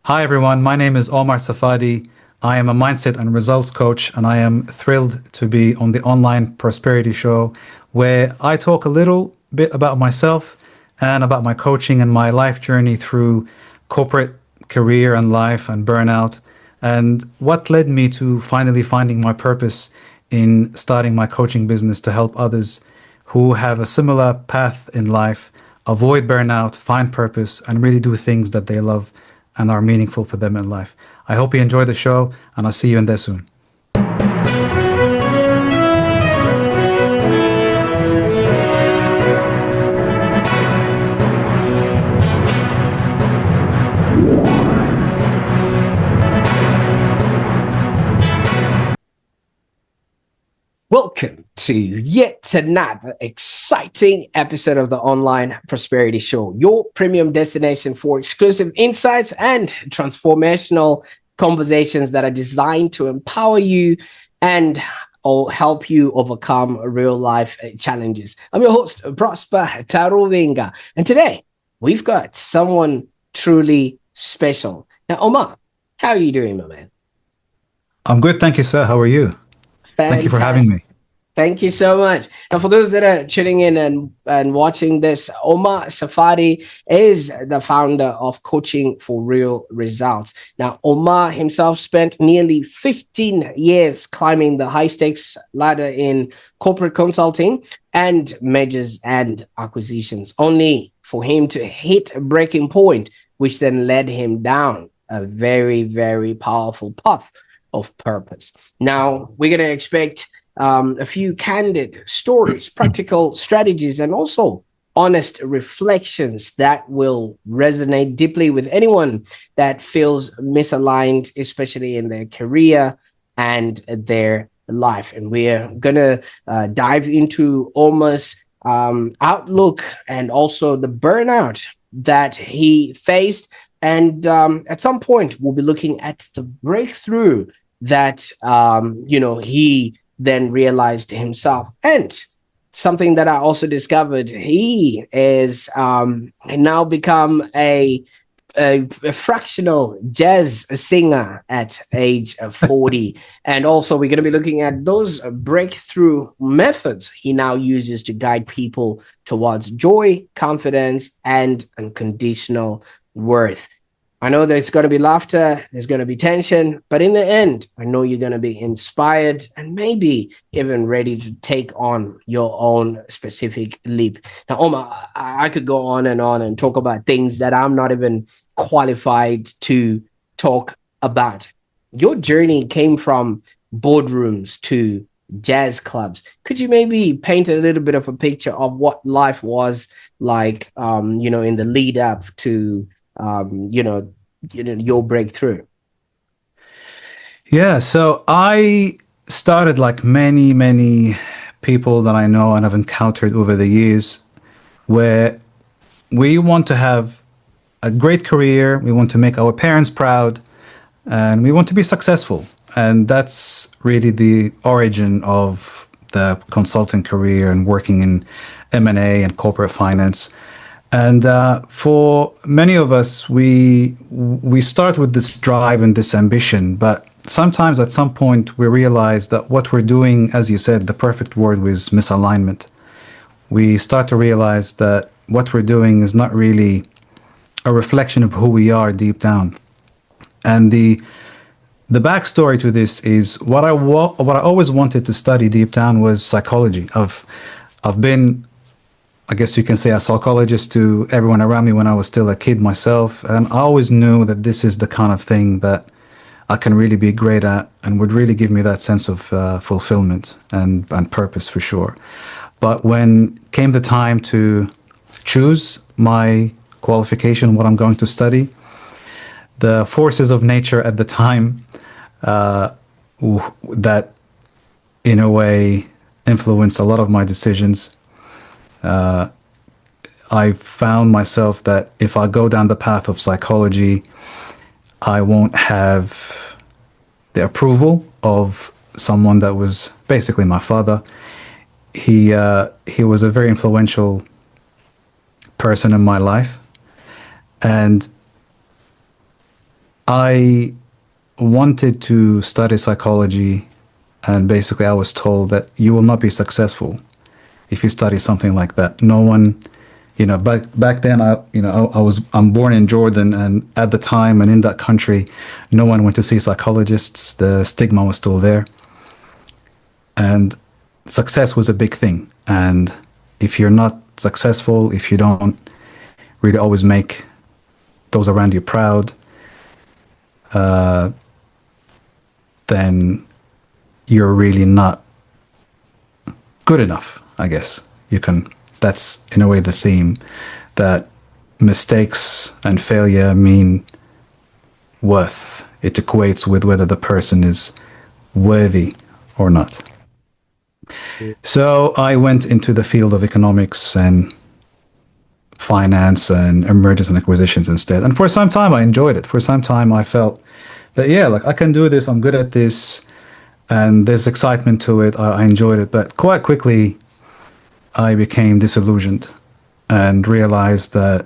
Hi, everyone. My name is Omar Safadi. I am a mindset and results coach, and I am thrilled to be on the online prosperity show where I talk a little bit about myself and about my coaching and my life journey through corporate career and life and burnout, and what led me to finally finding my purpose in starting my coaching business to help others who have a similar path in life avoid burnout, find purpose, and really do things that they love and are meaningful for them in life. I hope you enjoy the show, and I'll see you in there soon. Welcome to yet another exciting episode of the Online Prosperity Show, your premium destination for exclusive insights and transformational conversations that are designed to empower you and or help you overcome real life challenges. I'm your host, Prosper Taruvinga, and today we've got someone truly special. Now, Omar, how are you doing, my man? I'm good, thank you, sir. How are you? Thank you for having Fantastic. me. Thank you so much. Now, for those that are tuning in and watching this, Omar Safadi is the founder of Coaching for Real Results. Now, Omar himself spent nearly 15 years climbing the high stakes ladder in corporate consulting and mergers and acquisitions, only for him to hit a breaking point, which then led him down a very, very powerful path of purpose. Now, we're going to expect a few candid stories, practical strategies, and also honest reflections that will resonate deeply with anyone that feels misaligned, especially in their career and their life. And we're going to dive into Omar's outlook and also the burnout that he faced. And at some point, we'll be looking at the breakthrough that, he then realized himself. And something that I also discovered, he is now become a fractional jazz singer at age 40. And also we're going to be looking at those breakthrough methods he now uses to guide people towards joy, confidence, and unconditional worth. I know there's going to be laughter, there's going to be tension, but in the end, I know you're going to be inspired and maybe even ready to take on your own specific leap. Now, Omar, I could go on and talk about things that I'm not even qualified to talk about. Your journey came from boardrooms to jazz clubs. Could you maybe paint a little bit of a picture of what life was like, in the lead up to your breakthrough? Yeah, so I started like many, many people that I know and have encountered over the years, where we want to have a great career, we want to make our parents proud, and we want to be successful. And that's really the origin of the consulting career and working in M&A and corporate finance. And for many of us, we start with this drive and this ambition, but sometimes at some point we realize that what we're doing, as you said, the perfect word was misalignment. We start to realize that what we're doing is not really a reflection of who we are deep down. And the backstory to this is what I always wanted to study deep down was psychology. I've been, I guess you can say, a psychologist to everyone around me when I was still a kid myself. And I always knew that this is the kind of thing that I can really be great at and would really give me that sense of fulfillment and purpose for sure. But when came the time to choose my qualification, what I'm going to study, the forces of nature at the time that in a way influenced a lot of my decisions, I found myself that if I go down the path of psychology, I won't have the approval of someone that was basically my father. He was a very influential person in my life, and I wanted to study psychology, and basically I was told that you will not be successful if you study something like that. No one, back then, I'm born in Jordan, and at the time and in that country, no one went to see psychologists. The stigma was still there, and success was a big thing. And if you're not successful, if you don't really always make those around you proud, then you're really not good enough, I guess. That's in a way the theme, that mistakes and failure mean worth. It equates with whether the person is worthy or not. So I went into the field of economics and finance and mergers and acquisitions instead. And for some time I enjoyed it. For some time I felt that, yeah, like I can do this, I'm good at this, and there's excitement to it. I enjoyed it. But quite quickly I became disillusioned and realized that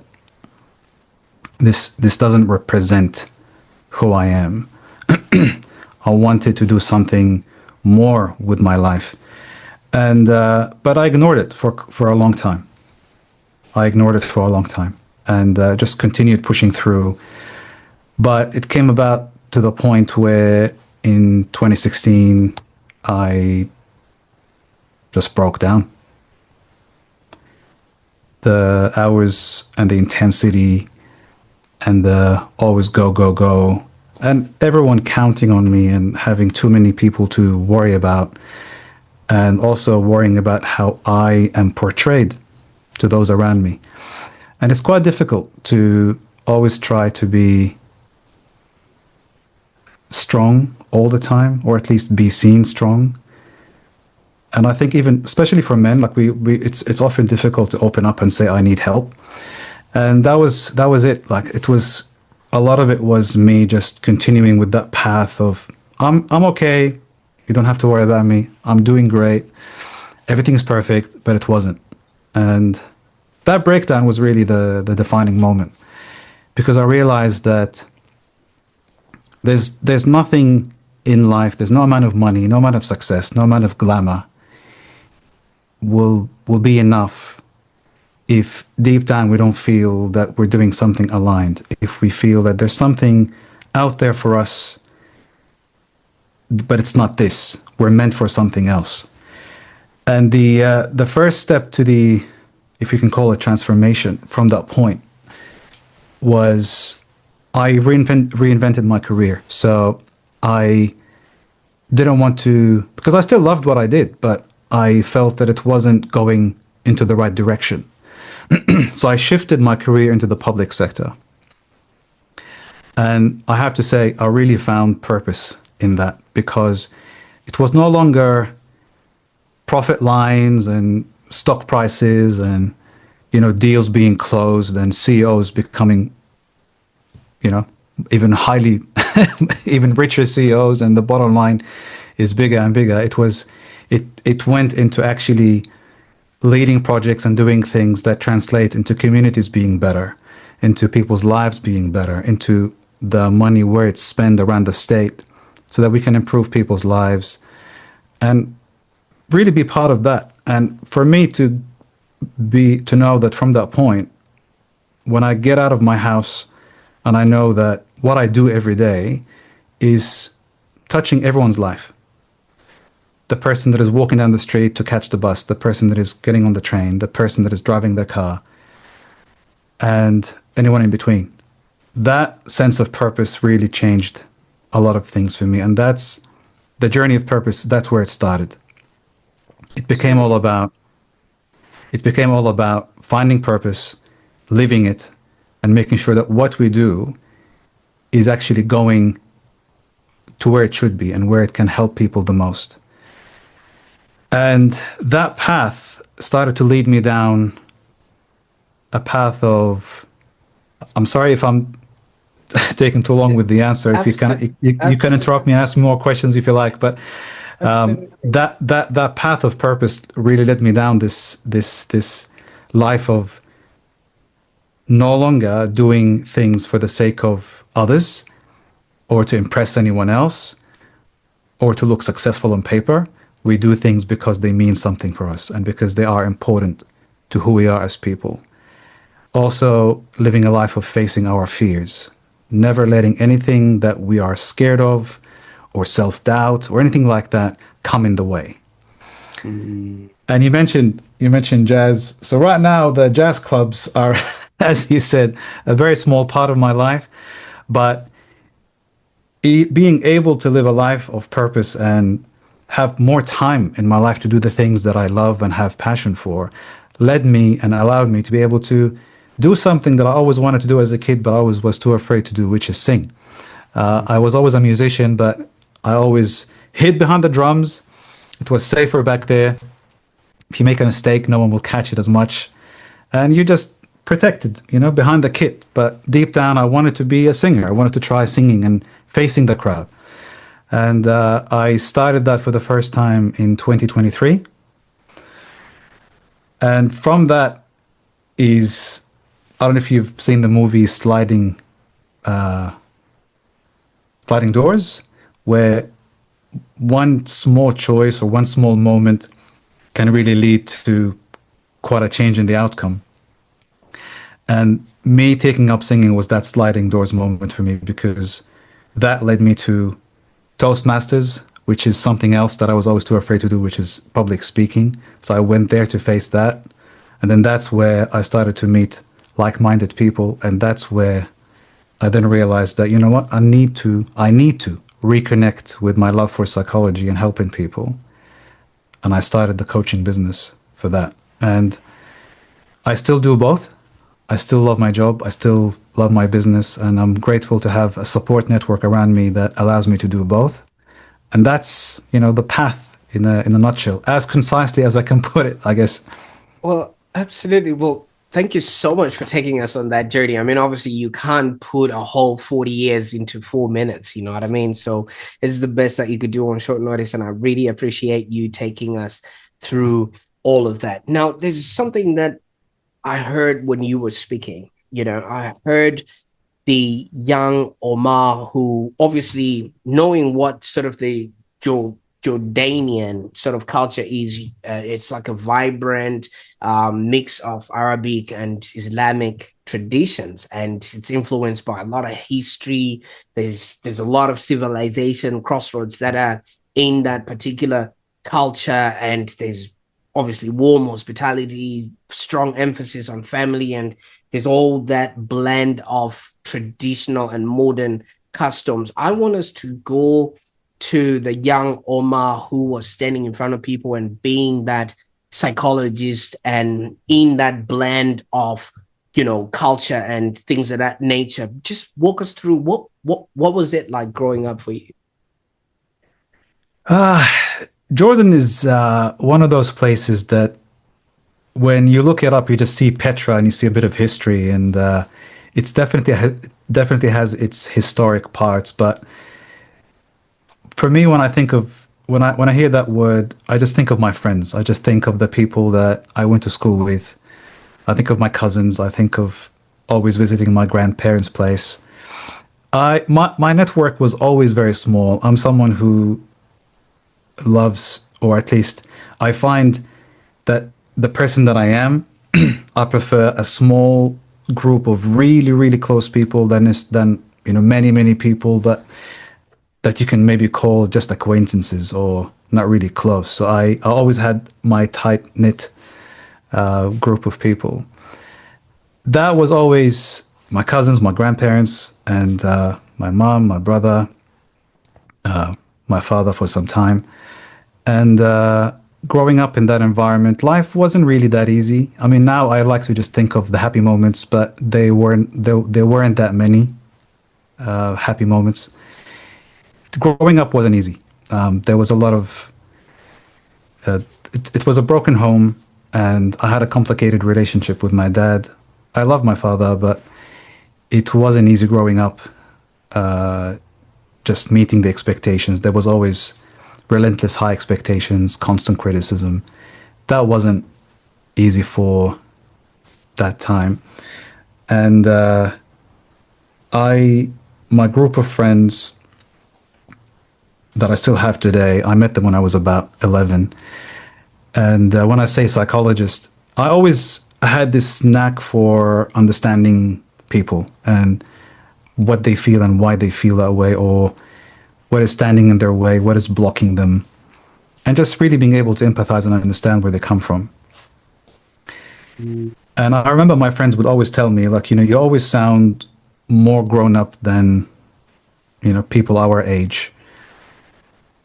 this doesn't represent who I am. I wanted to do something more with my life, and but I ignored it for a long time. I ignored it for a long time and just continued pushing through. But it came about to the point where in 2016 I just broke down. The hours and the intensity and the always go, go, go, and everyone counting on me and having too many people to worry about, and also worrying about how I am portrayed to those around me. And it's quite difficult to always try to be strong all the time, or at least be seen strong. And I think even, especially for men, like it's often difficult to open up and say, I need help. And that was it. Like a lot of it was me just continuing with that path of, I'm okay. You don't have to worry about me. I'm doing great. Everything's perfect, but it wasn't. And that breakdown was really the defining moment, because I realized that there's nothing in life, there's no amount of money, no amount of success, no amount of glamour will be enough if deep down we don't feel that we're doing something aligned, if we feel that there's something out there for us, but it's not this, we're meant for something else. And the first step to the, if you can call it, transformation from that point was I reinvented my career. So I didn't want to, because I still loved what I did, but I felt that it wasn't going into the right direction. So I shifted my career into the public sector. And I have to say, I really found purpose in that, because it was no longer profit lines and stock prices and, deals being closed and CEOs becoming, even highly, even richer CEOs, and the bottom line is bigger and bigger. It went into actually leading projects and doing things that translate into communities being better, into people's lives being better, into the money where it's spent around the state, so that we can improve people's lives and really be part of that. And for me to know that from that point, when I get out of my house and I know that what I do every day is touching everyone's life. The person that is walking down the street to catch the bus, the person that is getting on the train, the person that is driving their car, and anyone in between. That sense of purpose really changed a lot of things for me. And that's the journey of purpose. That's where it started. It became all about finding purpose, living it, and making sure that what we do is actually going to where it should be and where it can help people the most. And that path started to lead me down a path of, I'm sorry if I'm taking too long with the answer. If you can interrupt me and ask me more questions if you like, but that path of purpose really led me down this life of no longer doing things for the sake of others, or to impress anyone else or to look successful on paper. We do things because they mean something for us and because they are important to who we are as people. Also, living a life of facing our fears, never letting anything that we are scared of or self doubt or anything like that come in the way. Mm. And you mentioned jazz. So right now the jazz clubs are, as you said, a very small part of my life, but being able to live a life of purpose and have more time in my life to do the things that I love and have passion for led me and allowed me to be able to do something that I always wanted to do as a kid, but I always was too afraid to do, which is sing. I was always a musician, but I always hid behind the drums. It was safer back there. If you make a mistake, no one will catch it as much. And you just protected, behind the kit. But deep down, I wanted to be a singer. I wanted to try singing and facing the crowd. And I started that for the first time in 2023. And from that is, I don't know if you've seen the movie Sliding Doors, where one small choice or one small moment can really lead to quite a change in the outcome. And me taking up singing was that sliding doors moment for me because that led me to Toastmasters, which is something else that I was always too afraid to do, which is public speaking. So I went there to face that. And then that's where I started to meet like-minded people. And that's where I then realized that, you know what, I need to reconnect with my love for psychology and helping people. And I started the coaching business for that. And I still do both. I still love my job. I still love my business. And I'm grateful to have a support network around me that allows me to do both. And that's, the path in a nutshell, as concisely as I can put it, I guess. Well, absolutely. Well, thank you so much for taking us on that journey. I mean, obviously, you can't put a whole 40 years into 4 minutes, you know what I mean? So this is the best that you could do on short notice. And I really appreciate you taking us through all of that. Now, there's something that I heard when you were speaking. I heard the young Omar, who obviously knowing what sort of the Jordanian sort of culture is, it's like a vibrant mix of Arabic and Islamic traditions, and it's influenced by a lot of history. There's a lot of civilization crossroads that are in that particular culture, and there's obviously warm hospitality, strong emphasis on family, and there's all that blend of traditional and modern customs. I want us to go to the young Omar who was standing in front of people and being that psychologist and in that blend of culture and things of that nature. Just walk us through what was it like growing up for you? Uh, Jordan is one of those places that when you look it up, you just see Petra and you see a bit of history, and it's definitely has its historic parts. But for me, when I hear that word, I just think of my friends. I just think of the people that I went to school with. I think of my cousins. I think of always visiting my grandparents' place. My network was always very small. I'm someone who loves, or at least I find that the person that I am, I prefer a small group of really, really close people than many, many people, but that you can maybe call just acquaintances or not really close. So I always had my tight knit group of people. That was always my cousins, my grandparents, and my mom, my brother, my father for some time. And growing up in that environment, life wasn't really that easy. I mean, now I like to just think of the happy moments, but they weren't that many happy moments. Growing up wasn't easy. There was a lot of it was a broken home, and I had a complicated relationship with my dad. I love my father, but it wasn't easy growing up. Just meeting the expectations. There was always relentless high expectations, constant criticism. That wasn't easy for that time. And my group of friends, that I still have today. I met them when I was about 11. And when I say psychologist, I had this knack for understanding people and what they feel and why they feel that way, or what is standing in their way, what is blocking them, and just really being able to empathize and understand where they come from. Mm. And I remember my friends would always tell me, like, you always sound more grown up than, people our age.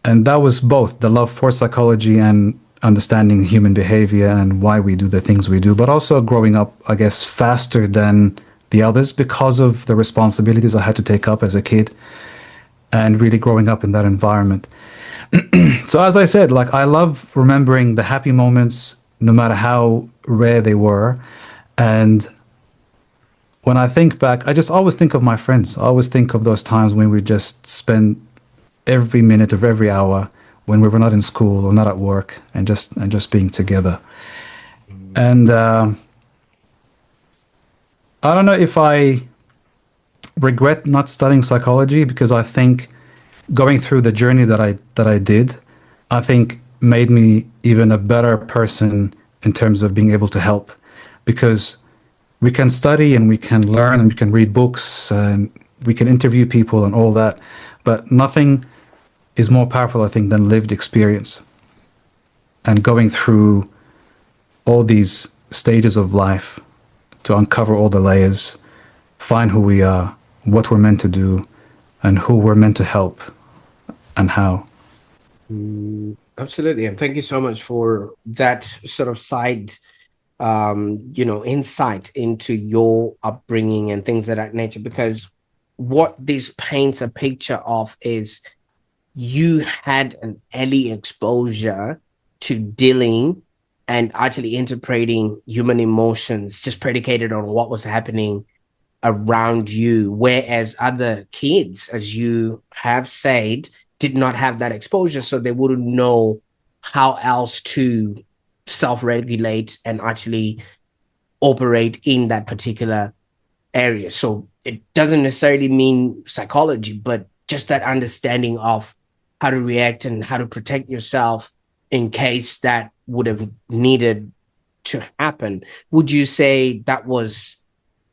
And that was both the love for psychology and understanding human behavior and why we do the things we do, but also growing up, I guess, faster than the others because of the responsibilities I had to take up as a kid and really growing up in that environment. So, as I said, like, I love remembering the happy moments, no matter how rare they were. And when I think back, I just always think of my friends. I always think of those times when we just spent every minute of every hour when we were not in school or not at work, and just being together. And I don't know if I regret not studying psychology, because I think going through the journey that I did, I think made me even a better person in terms of being able to help, because we can study and we can learn and we can read books and we can interview people and all that, but nothing is more powerful, I think, than lived experience and going through all these stages of life to uncover all the layers, find who we are, what we're meant to do, and who we're meant to help and how. Absolutely. And thank you so much for that sort of side, insight into your upbringing and things of that nature, because what this paints a picture of is you had an early exposure to dealing and actually interpreting human emotions just predicated on what was happening around you, whereas other kids, as you have said, did not have that exposure, so they wouldn't know how else to self-regulate and actually operate in that particular area. So it doesn't necessarily mean psychology, but just that understanding of how to react and how to protect yourself in case that would have needed to happen. Would you say that was,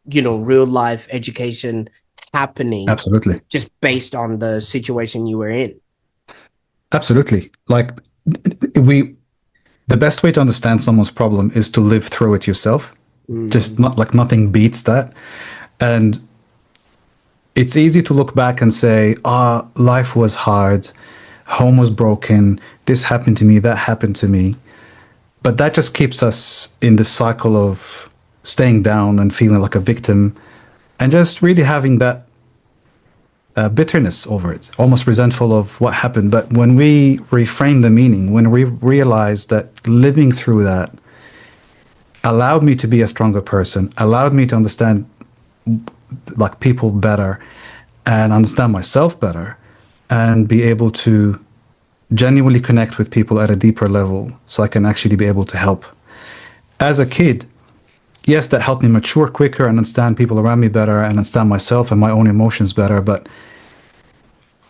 real life education happening Absolutely. just based on the situation you were in? Absolutely. Like, we, the best way to understand someone's problem is to live through it yourself. Just Mm. not like nothing beats that. And it's easy to look back and say, life was hard, home was broken, this happened to me, that happened to me. But that just keeps us in this cycle of staying down and feeling like a victim and just really having that bitterness over it, almost resentful of what happened. But when we reframe the meaning, when we realize that living through that allowed me to be a stronger person, allowed me to understand like people better and understand myself better and be able to genuinely connect with people at a deeper level so I can actually be able to help. As a kid, yes, that helped me mature quicker and understand people around me better and understand myself and my own emotions better. But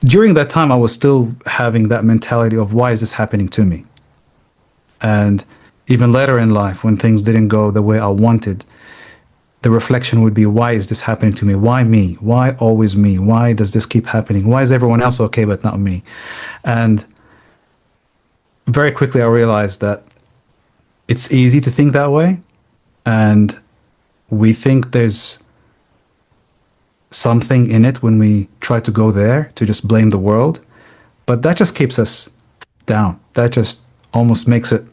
during that time, I was still having that mentality of why is this happening to me? And even later in life, when things didn't go the way I wanted, the reflection would be, why is this happening to me? Why me? Why always me? Why does this keep happening? Why is everyone else okay but not me? And very quickly I realized that it's easy to think that way, and we think there's something in it when we try to go there to just blame the world, but that just keeps us down. That just almost makes it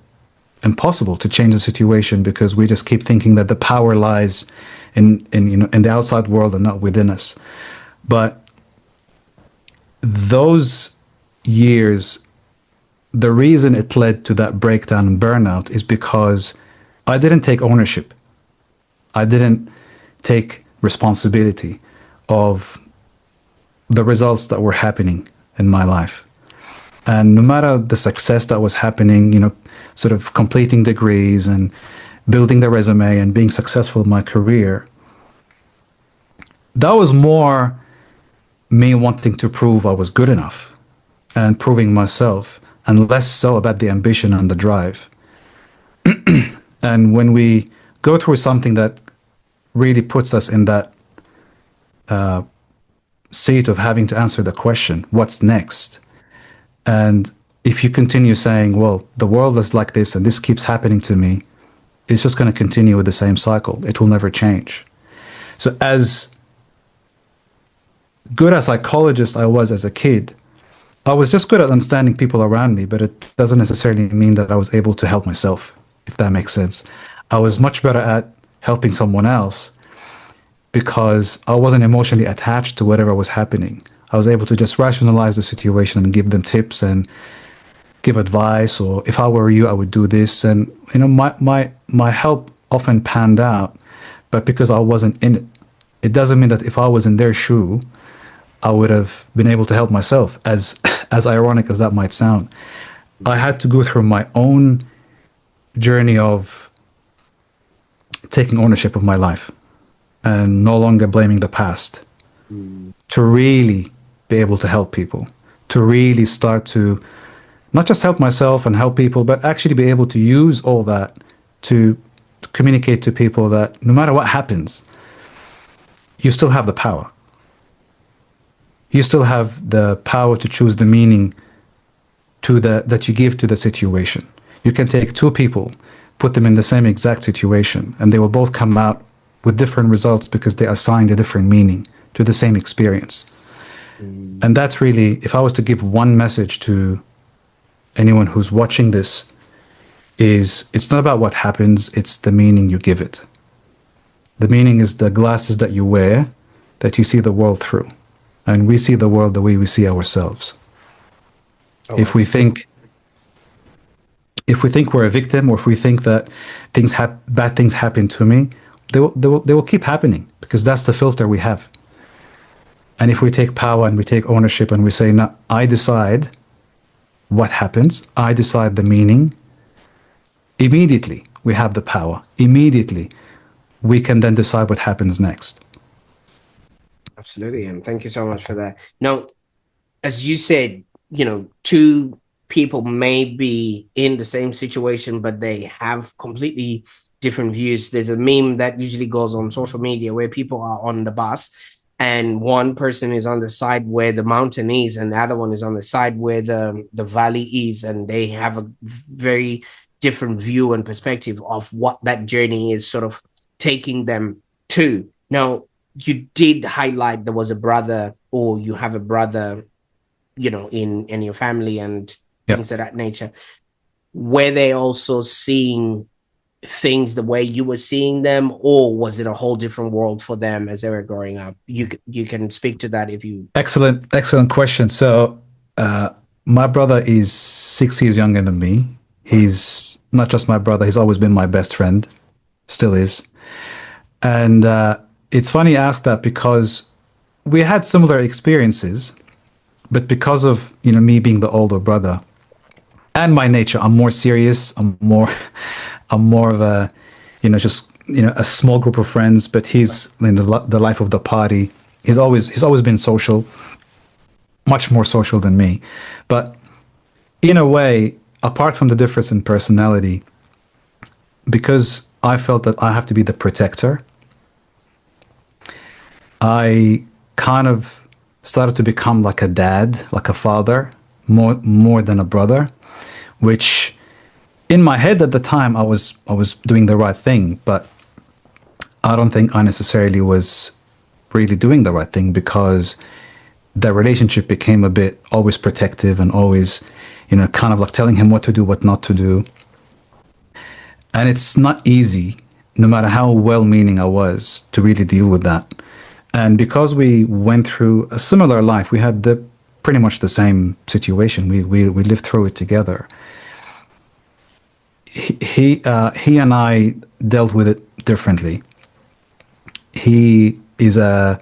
impossible to change the situation, because we just keep thinking that the power lies in the outside world and not within us. But those years, the reason it led to that breakdown and burnout is because I didn't take ownership. I didn't take responsibility of the results that were happening in my life. And no matter the success that was happening, sort of completing degrees and building the resume and being successful in my career, that was more me wanting to prove I was good enough and proving myself, and less so about the ambition and the drive. And when we go through something that really puts us in that seat of having to answer the question, what's next? And if you continue saying, well, the world is like this and this keeps happening to me, it's just going to continue with the same cycle. It will never change. So, as good a psychologist I was as a kid, I was just good at understanding people around me, but it doesn't necessarily mean that I was able to help myself, if that makes sense. I was much better at helping someone else because I wasn't emotionally attached to whatever was happening. I was able to just rationalize the situation and give them tips and give advice, or if I were you, I would do this. And my help often panned out, but because I wasn't in it. It doesn't mean that if I was in their shoe, I would have been able to help myself, as as ironic as that might sound. I had to go through my own journey of taking ownership of my life and no longer blaming the past, to really be able to help people, to really start to not just help myself and help people, but actually be able to use all that to communicate to people that no matter what happens, you still have the power. You still have the power to choose the meaning that you give to the situation. You can take two people, put them in the same exact situation, and they will both come out with different results because they assigned a different meaning to the same experience. And that's really, if I was to give one message to anyone who's watching this, is it's not about what happens, it's the meaning you give it. The meaning is the glasses that you wear, that you see the world through. And we see the world the way we see ourselves. Oh, if we think we're a victim, or if we think that bad things happen to me, they will keep happening, because that's the filter we have. And if we take power and we take ownership and we say, no, I decide what happens, I decide the meaning, immediately we have the power. Immediately we can then decide what happens next. absolutely. And thank you so much for that. Now, as you said, two people may be in the same situation, but they have completely different views. There's a meme that usually goes on social media where people are on the bus and one person is on the side where the mountain is and the other one is on the side where the valley is, and they have a very different view and perspective of what that journey is sort of taking them to. Now, you did highlight there was a brother, or you have a brother, in your family and things of that nature. Were they also seeing things the way you were seeing them, or was it a whole different world for them as they were growing up? You can speak to that if you. Excellent question. So my brother is 6 years younger than me. He's not just my brother, he's always been my best friend, still is. And it's funny you ask that, because we had similar experiences, but because of me being the older brother and my nature, I'm more serious. I'm more of a a small group of friends. But he's in the life of the party. He's always been social, much more social than me. But in a way, apart from the difference in personality, because I felt that I have to be the protector, I kind of started to become like a dad, like a father, more than a brother, which in my head at the time I was doing the right thing, but I don't think I necessarily was really doing the right thing, because the relationship became a bit always protective and always, kind of like telling him what to do, what not to do. And it's not easy, no matter how well-meaning I was, to really deal with that. And because we went through a similar life, we had pretty much the same situation. We lived through it together. He and I dealt with it differently. He is a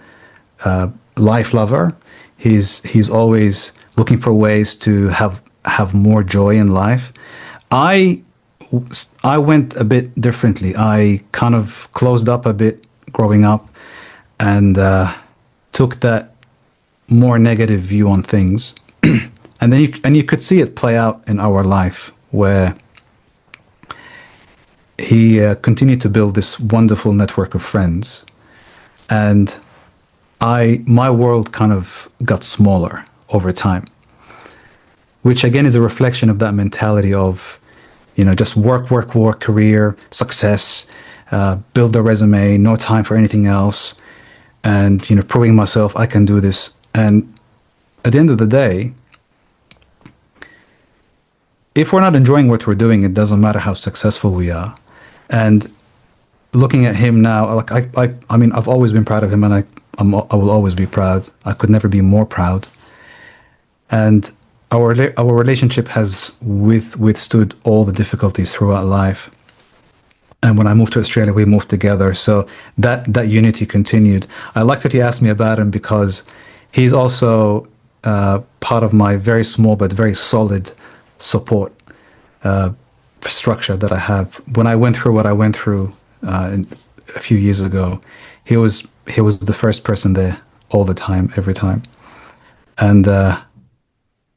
life lover. He's always looking for ways to have more joy in life. I went a bit differently. I kind of closed up a bit growing up, and took that more negative view on things. And then you could see it play out in our life where he continued to build this wonderful network of friends, and my world kind of got smaller over time, which again is a reflection of that mentality of, just work, work, work, career, success, build a resume, no time for anything else, and proving myself I can do this. And at the end of the day, if we're not enjoying what we're doing, it doesn't matter how successful we are. And looking at him now, like I mean, I've always been proud of him, and I will always be proud. I could never be more proud. And our relationship has withstood all the difficulties throughout life. And when I moved to Australia, we moved together. So that unity continued. I like that you asked me about him because he's also part of my very small but very solid support structure that I have. When I went through what I went through a few years ago, he was the first person there all the time, every time. And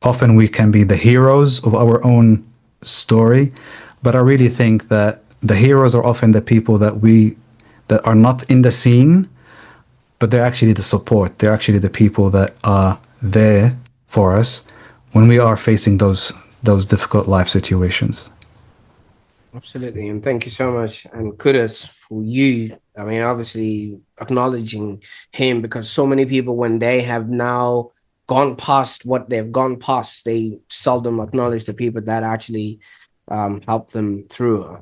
often we can be the heroes of our own story, but I really think that the heroes are often the people that are not in the scene, but they're actually the support. They're actually the people that are there for us when we are facing those difficult life situations. Absolutely. And thank you so much. And kudos for you. I mean, obviously acknowledging him, because so many people, when they have now gone past what they've gone past, they seldom acknowledge the people that actually help them through.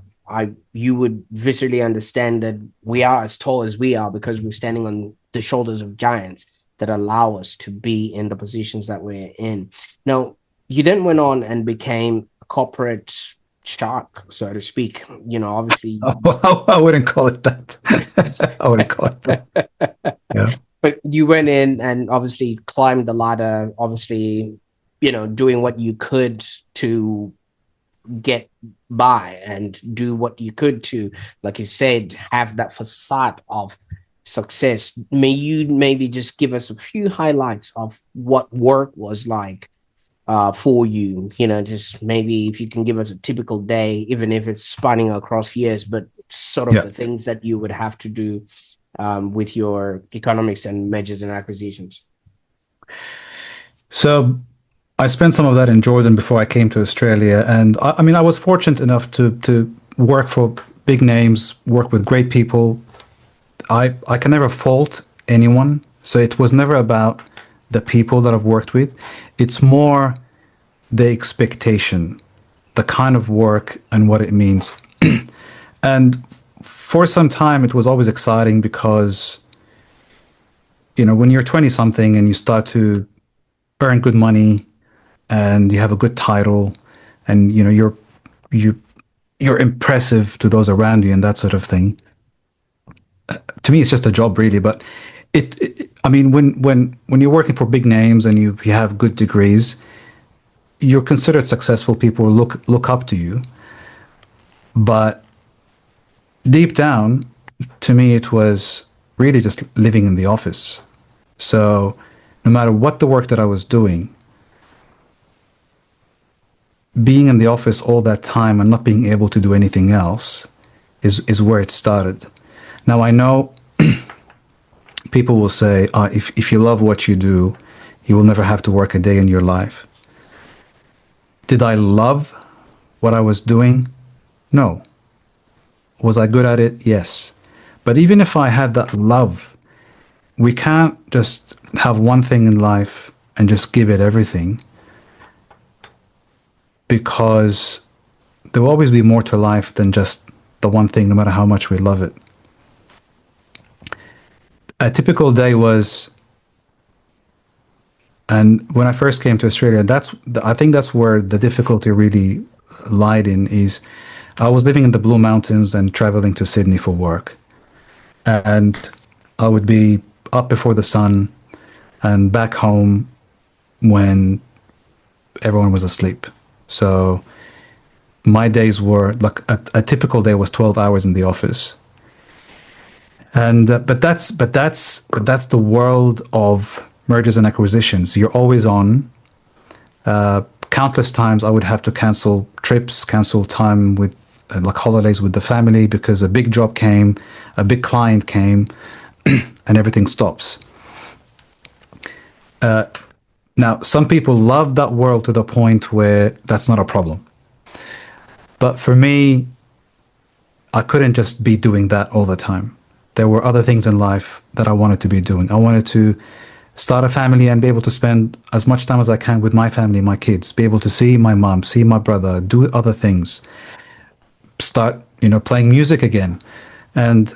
You would viscerally understand that we are as tall as we are because we're standing on the shoulders of giants that allow us to be in the positions that we're in. Now, you then went on and became a corporate shark, so to speak. Obviously. I wouldn't call it that. I wouldn't call it that. Yeah. But you went in and obviously climbed the ladder, obviously, doing what you could to get by and do what you could to, like you said, have that facade of success. May you maybe just give us a few highlights of what work was like for you? Just maybe if you can give us a typical day, even if it's spanning across years, but sort of the things that you would have to do with your economics and mergers and acquisitions. So I spent some of that in Jordan before I came to Australia, and I mean I was fortunate enough to work for big names, work with great people. I can never fault anyone, so it was never about the people that I've worked with. It's more the expectation, the kind of work and what it means. And for some time it was always exciting because when you're 20 something and you start to earn good money and you have a good title and you're impressive to those around you and that sort of thing. To me it's just a job really, but I mean when you're working for big names and you have good degrees, you're considered successful. People look up to you. But deep down, to me, it was really just living in the office. So no matter what the work that I was doing, being in the office all that time and not being able to do anything else is where it started. Now, I know people will say, if you love what you do, you will never have to work a day in your life. Did I love what I was doing? No. Was I good at it? Yes. But even if I had that love, we can't just have one thing in life and just give it everything, because there will always be more to life than just the one thing, no matter how much we love it. A typical day was, and when I first came to Australia, I think that's where the difficulty really lied in, is I was living in the Blue Mountains and traveling to Sydney for work. And I would be up before the sun and back home when everyone was asleep. So my days were like a typical day was 12 hours in the office. And but that's the world of mergers and acquisitions. You're always on, Countless times I would have to cancel trips, cancel time with like holidays with the family because a big job came, a big client came, and everything stops. Now, some people love that world to the point where that's not a problem. But for me, I couldn't just be doing that all the time. There were other things in life that I wanted to be doing. I wanted to start a family and be able to spend as much time as I can with my family, my kids, be able to see my mom, see my brother, do other things, start, playing music again. And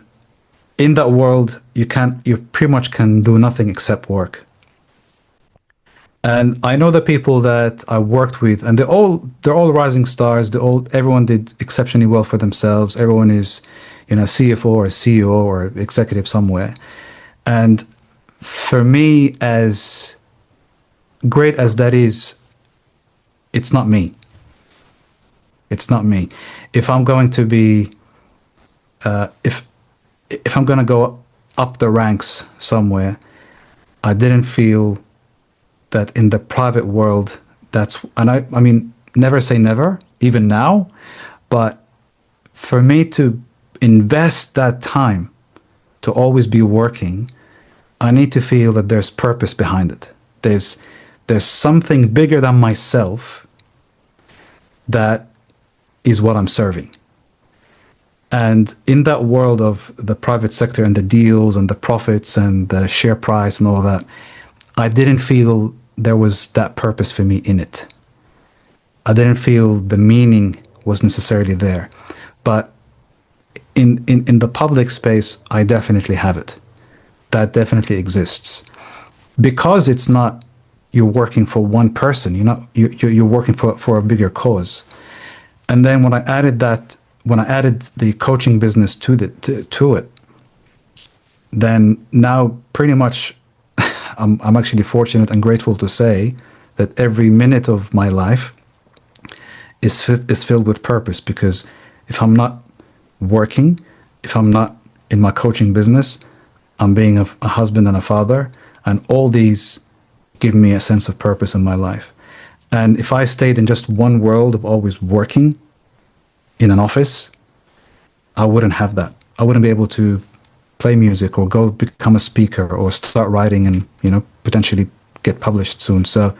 in that world, you pretty much can do nothing except work. And I know the people that I worked with, and they're all rising stars. Everyone did exceptionally well for themselves. Everyone is, CFO or CEO or executive somewhere. And for me, as great as that is, it's not me. It's not me. If I'm going to be, if I'm going to go up the ranks somewhere, I didn't feel that in the private world, and I mean, never say never, even now, but for me to invest that time to always be working, I need to feel that there's purpose behind it. There's something bigger than myself that is what I'm serving. And in that world of the private sector and the deals and the profits and the share price and all that, I didn't feel there was that purpose for me in it. I didn't feel the meaning was necessarily there. But in the public space, I definitely have it. That definitely exists. Because it's not you're working for one person, you're working for a bigger cause. And then when I added the coaching business to it, then now pretty much I'm actually fortunate and grateful to say that every minute of my life is filled with purpose, because if I'm not working, if I'm not in my coaching business, I'm being a husband and a father, and all these give me a sense of purpose in my life. And if I stayed in just one world of always working in an office, I wouldn't have that. I wouldn't be able to play music or go become a speaker or start writing and potentially get published soon. So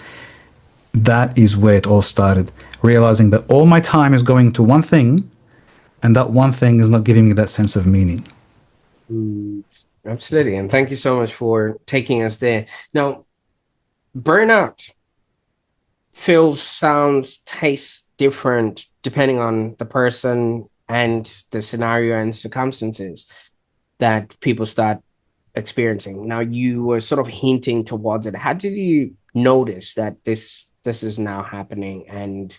that is where it all started, realizing that all my time is going to one thing, and that one thing is not giving me that sense of meaning. Absolutely. And thank you so much for taking us there. Now, burnout feels, sounds, tastes different depending on the person and the scenario and circumstances that people start experiencing. Now, you were sort of hinting towards it. How did you notice that this is now happening, and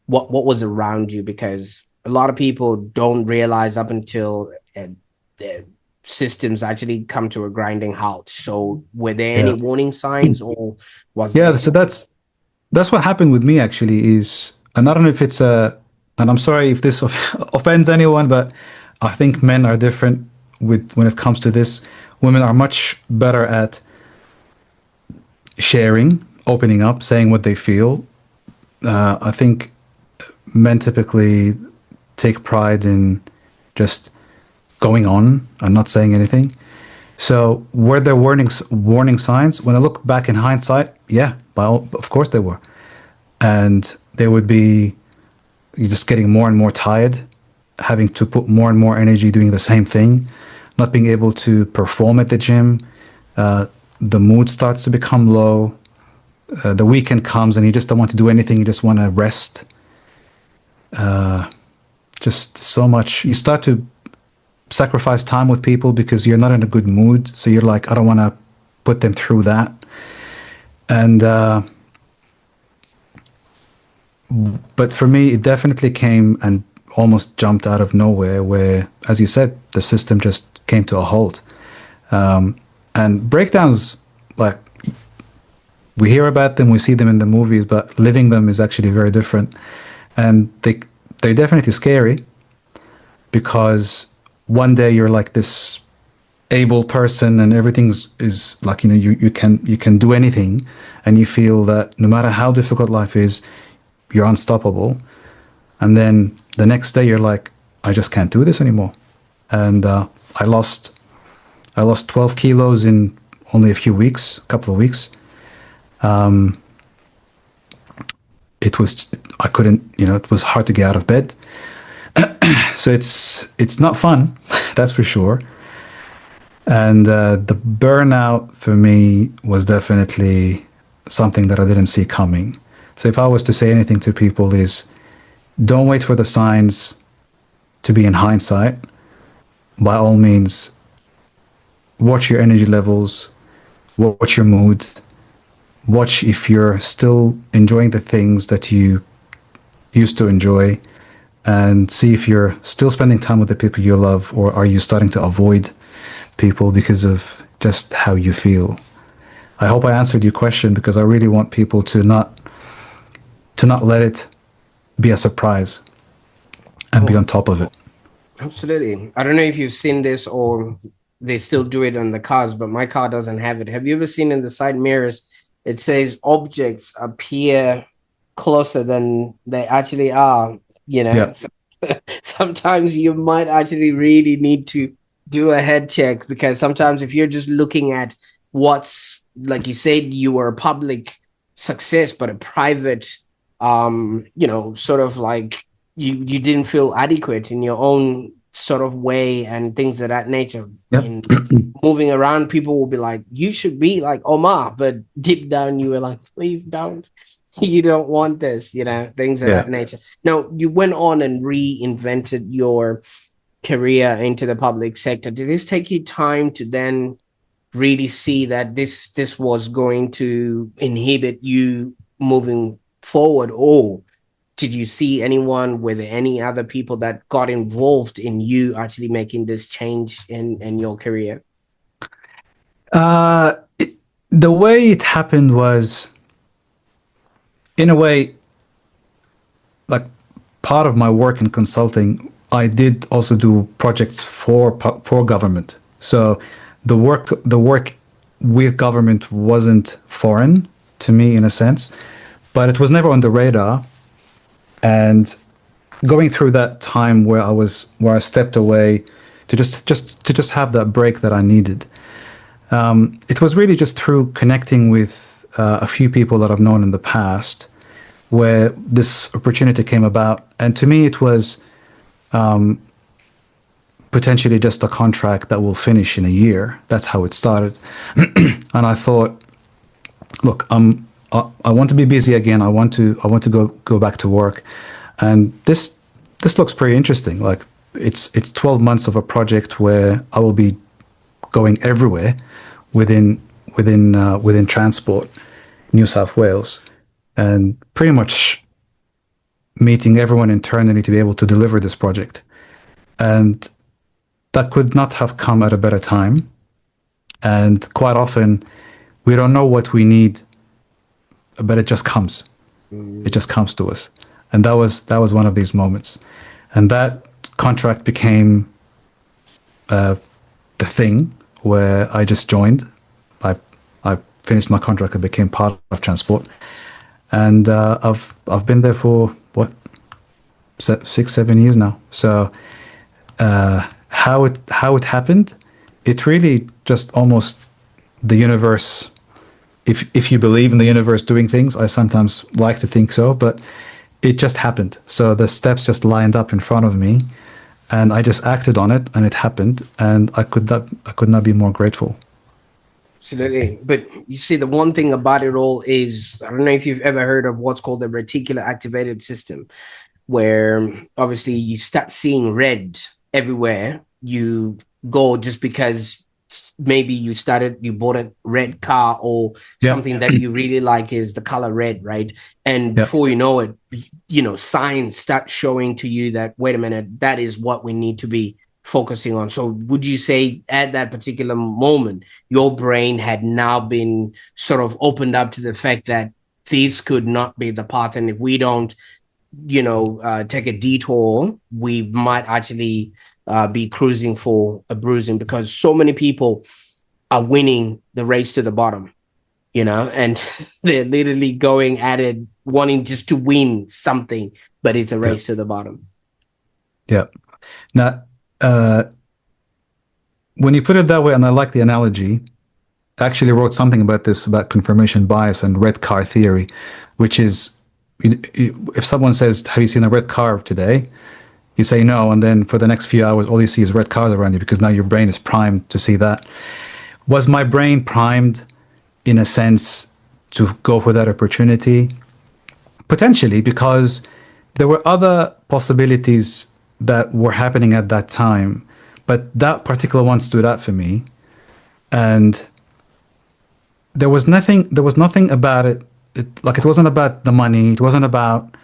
what was around you? Because a lot of people don't realize up until the systems actually come to a grinding halt. So were there any warning signs, or was there? So that's what happened with me actually. And I don't know if it's and I'm sorry if this offends anyone, but I think men are different when it comes to this. Women are much better at sharing, opening up, saying what they feel. I think men typically take pride in just going on and not saying anything. So were there warning signs? When I look back in hindsight, yeah, of course there were. And they would be, you're just getting more and more tired, having to put more and more energy doing the same thing, not being able to perform at the gym. The mood starts to become low. The weekend comes and you just don't want to do anything. You just want to rest. Just so much. You start to sacrifice time with people because you're not in a good mood. So you're like, I don't want to put them through that. And but for me, it definitely came and almost jumped out of nowhere, where, as you said, the system just came to a halt. And breakdowns, like, we hear about them, we see them in the movies, but living them is actually very different. And they're definitely scary, because one day you're like this able person and everything's is like, you can do anything, and you feel that no matter how difficult life is, you're unstoppable. And then the next day you're like, I just can't do this anymore. And I lost I lost 12 kilos in only a few weeks, a couple of weeks. It was I couldn't, it was hard to get out of bed. So it's not fun, that's for sure. And the burnout for me was definitely something that I didn't see coming. So if I was to say anything to people is, don't wait for the signs to be in hindsight. By all means, watch your energy levels, watch your mood, watch if you're still enjoying the things that you used to enjoy, and see if you're still spending time with the people you love, or are you starting to avoid people because of just how you feel. I hope I answered your question, because I really want people to not let it be a surprise and be Oh, on top of it. absolutely. I don't know if you've seen this or they still do it on the cars, but my car doesn't have it. Have you ever seen in the side mirrors, it says objects appear closer than they actually are, you know? Yeah. So sometimes you might actually really need to do a head check, because sometimes if you're just looking at what's, like you said, you were a public success, but a private, sort of like you didn't feel adequate in your own sort of way and things of that nature. Yep. In moving around, people will be like, you should be like Omar, but deep down you were like, please don't. You don't want this, things of Yeah. that nature. Now, you went on and reinvented your career into the public sector. Did this take you time to then really see that this was going to inhibit you moving forward, or did you see anyone, were there any other people that got involved in you actually making this change in your career? Uh, the way it happened was, in a way, like, part of my work in consulting, I did also do projects for government. So the work with government wasn't foreign to me in a sense, but it was never on the radar. And going through that time where I stepped away to just have that break that I needed, it was really just through connecting with a few people that I've known in the past, where this opportunity came about. And to me, it was potentially just a contract that will finish in a year. That's how it started. And I thought, look, I want to be busy again. I want to go back to work, and this looks pretty interesting. Like, it's 12 months of a project where I will be going everywhere within transport, New South Wales, and pretty much meeting everyone internally to be able to deliver this project. And that could not have come at a better time. And quite often, we don't know what we need, but it just comes. It Mm. just comes to us. And that was one of these moments. And that contract became the thing where I just joined. I finished my contract and became part of transport. And I've been there for what, 6 7 years now. So how it happened, it really just almost the universe. If you believe in the universe doing things, I sometimes like to think so, but it just happened. So the steps just lined up in front of me, and I just acted on it, and it happened, and I could not be more grateful. Absolutely. But you see, the one thing about it all is, I don't know if you've ever heard of what's called the reticular activated system, where obviously you start seeing red everywhere you go, just because maybe you bought a red car, or Yeah, something that you really like is the color red, right? And yeah. before you know it, signs start showing to you that, wait a minute, that is what we need to be focusing on. So would you say at that particular moment your brain had now been sort of opened up to the fact that this could not be the path, and if we don't take a detour, we might actually be cruising for a bruising, because so many people are winning the race to the bottom, and they're literally going at it, wanting just to win something, but it's a Yeah. race to the bottom. Yeah. Now, uh, when you put it that way, and I like the analogy, I actually wrote something about this, about confirmation bias and red car theory, which is if someone says, "Have you seen a red car today?" You say no, and then for the next few hours, all you see is red cars around you because now your brain is primed to see that. Was my brain primed, in a sense, to go for that opportunity? Potentially, because there were other possibilities that were happening at that time, but that particular one stood out for me, and there was nothing about it, like it wasn't about the money, it wasn't about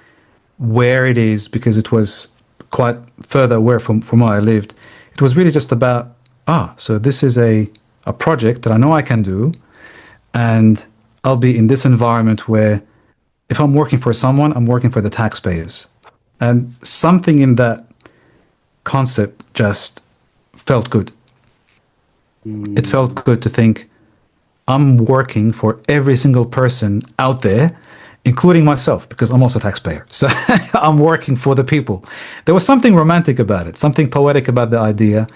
where it is, because it was quite further away from where I lived. It was really just about, so this is a project that I know I can do, and I'll be in this environment where if I'm working for someone, I'm working for the taxpayers. And something in that concept just felt good. It felt Mm. good to think, I'm working for every single person out there, including myself, because I'm also a taxpayer. So I'm working for the people. There was something romantic about it, something poetic about the idea,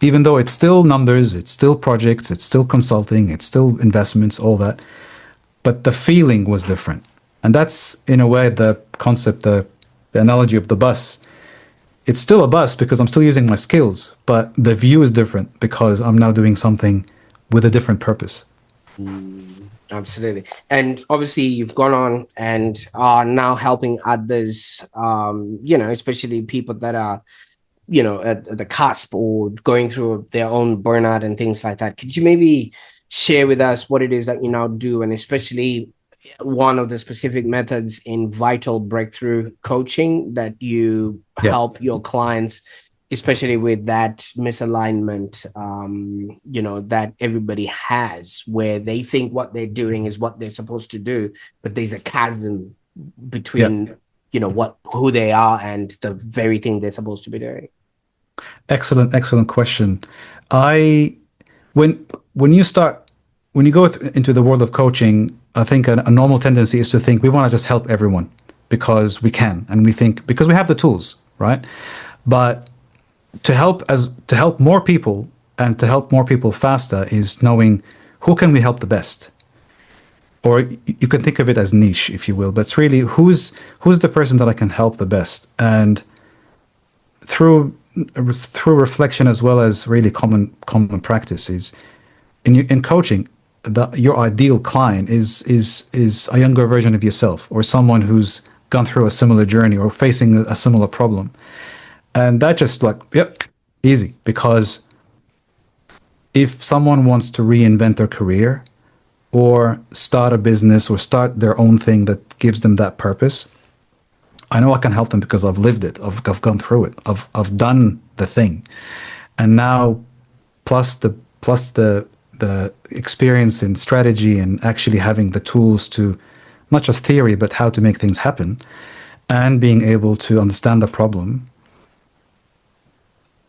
even though it's still numbers, it's still projects, it's still consulting, it's still investments, all that. But the feeling was different. And that's, in a way, the concept, the analogy of the bus. It's still a bus because I'm still using my skills, but the view is different because I'm now doing something with a different purpose. Absolutely. And obviously you've gone on and are now helping others, especially people that are, at the cusp or going through their own burnout and things like that. Could you maybe share with us what it is that you now do, and especially one of the specific methods in vital breakthrough coaching that you Yeah. help your clients, especially with that misalignment, that everybody has, where they think what they're doing is what they're supposed to do, but there's a chasm Yeah. between, who they are and the very thing they're supposed to be doing. Excellent, excellent question. I when when you start when you go into the world of coaching, I think a normal tendency is to think we want to just help everyone because we can, and we think because we have the tools, right? But to help more people and to help more people faster is knowing who can we help the best, or you can think of it as niche, if you will. But it's really who's the person that I can help the best, and through reflection as well as really common practices in coaching, your ideal client is a younger version of yourself, or someone who's gone through a similar journey or facing a similar problem. And that just like, yep, easy. Because if someone wants to reinvent their career or start a business or start their own thing that gives them that purpose, I know I can help them because I've lived it. I've gone through it. I've done the thing. And now plus the experience in strategy and actually having the tools to not just theory, but how to make things happen, and being able to understand the problem,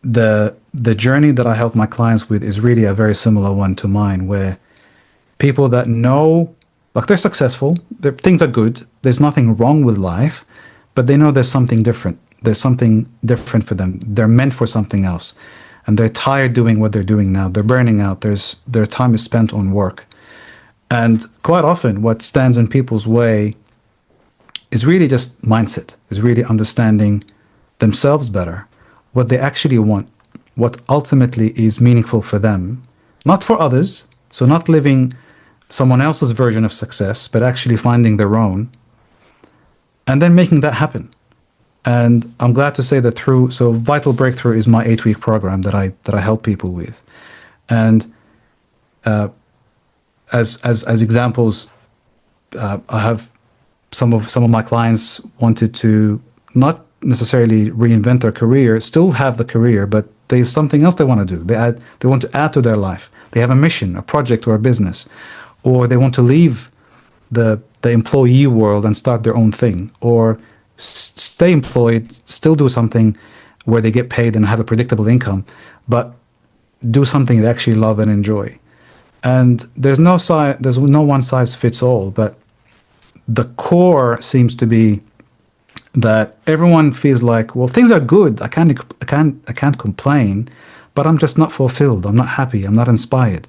the journey that I help my clients with is really a very similar one to mine, where people that know, like, they're successful, things are good, there's nothing wrong with life, but they know there's something different. There's something different for them. They're meant for something else, and they're tired doing what they're doing now. They're burning out. Their time is spent on work, and quite often, what stands in people's way is really just mindset. Is really understanding themselves better, what they actually want, what ultimately is meaningful for them, not for others. So not living someone else's version of success, but actually finding their own, and then making that happen. And I'm glad to say that so Vital Breakthrough is my 8-week program that I help people with. And as examples, I have some of my clients wanted to not necessarily reinvent their career, still have the career, but there's something else they want to do. They want to add to their life. They have a mission, a project, or a business, or they want to leave the employee world and start their own thing, or stay employed, still do something where they get paid and have a predictable income, but do something they actually love and enjoy. And there's no one size fits all, but the core seems to be that everyone feels like, well, things are good. I can't complain, but I'm just not fulfilled. I'm not happy. I'm not inspired.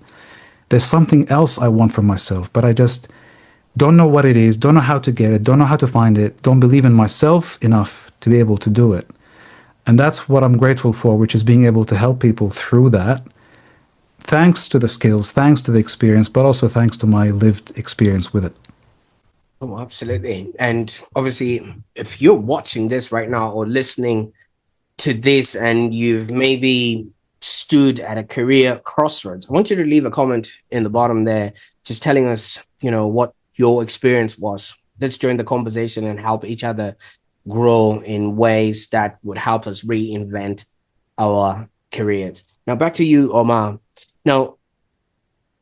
There's something else I want for myself, but I just don't know what it is, don't know how to get it, don't know how to find it, don't believe in myself enough to be able to do it. And that's what I'm grateful for, which is being able to help people through that, thanks to the skills, thanks to the experience, but also thanks to my lived experience with it. Oh, absolutely. And obviously, if you're watching this right now or listening to this and you've maybe stood at a career crossroads, I want you to leave a comment in the bottom there, just telling us, what your experience was. Let's join the conversation and help each other grow in ways that would help us reinvent our careers. Now, back to you, Omar. Now,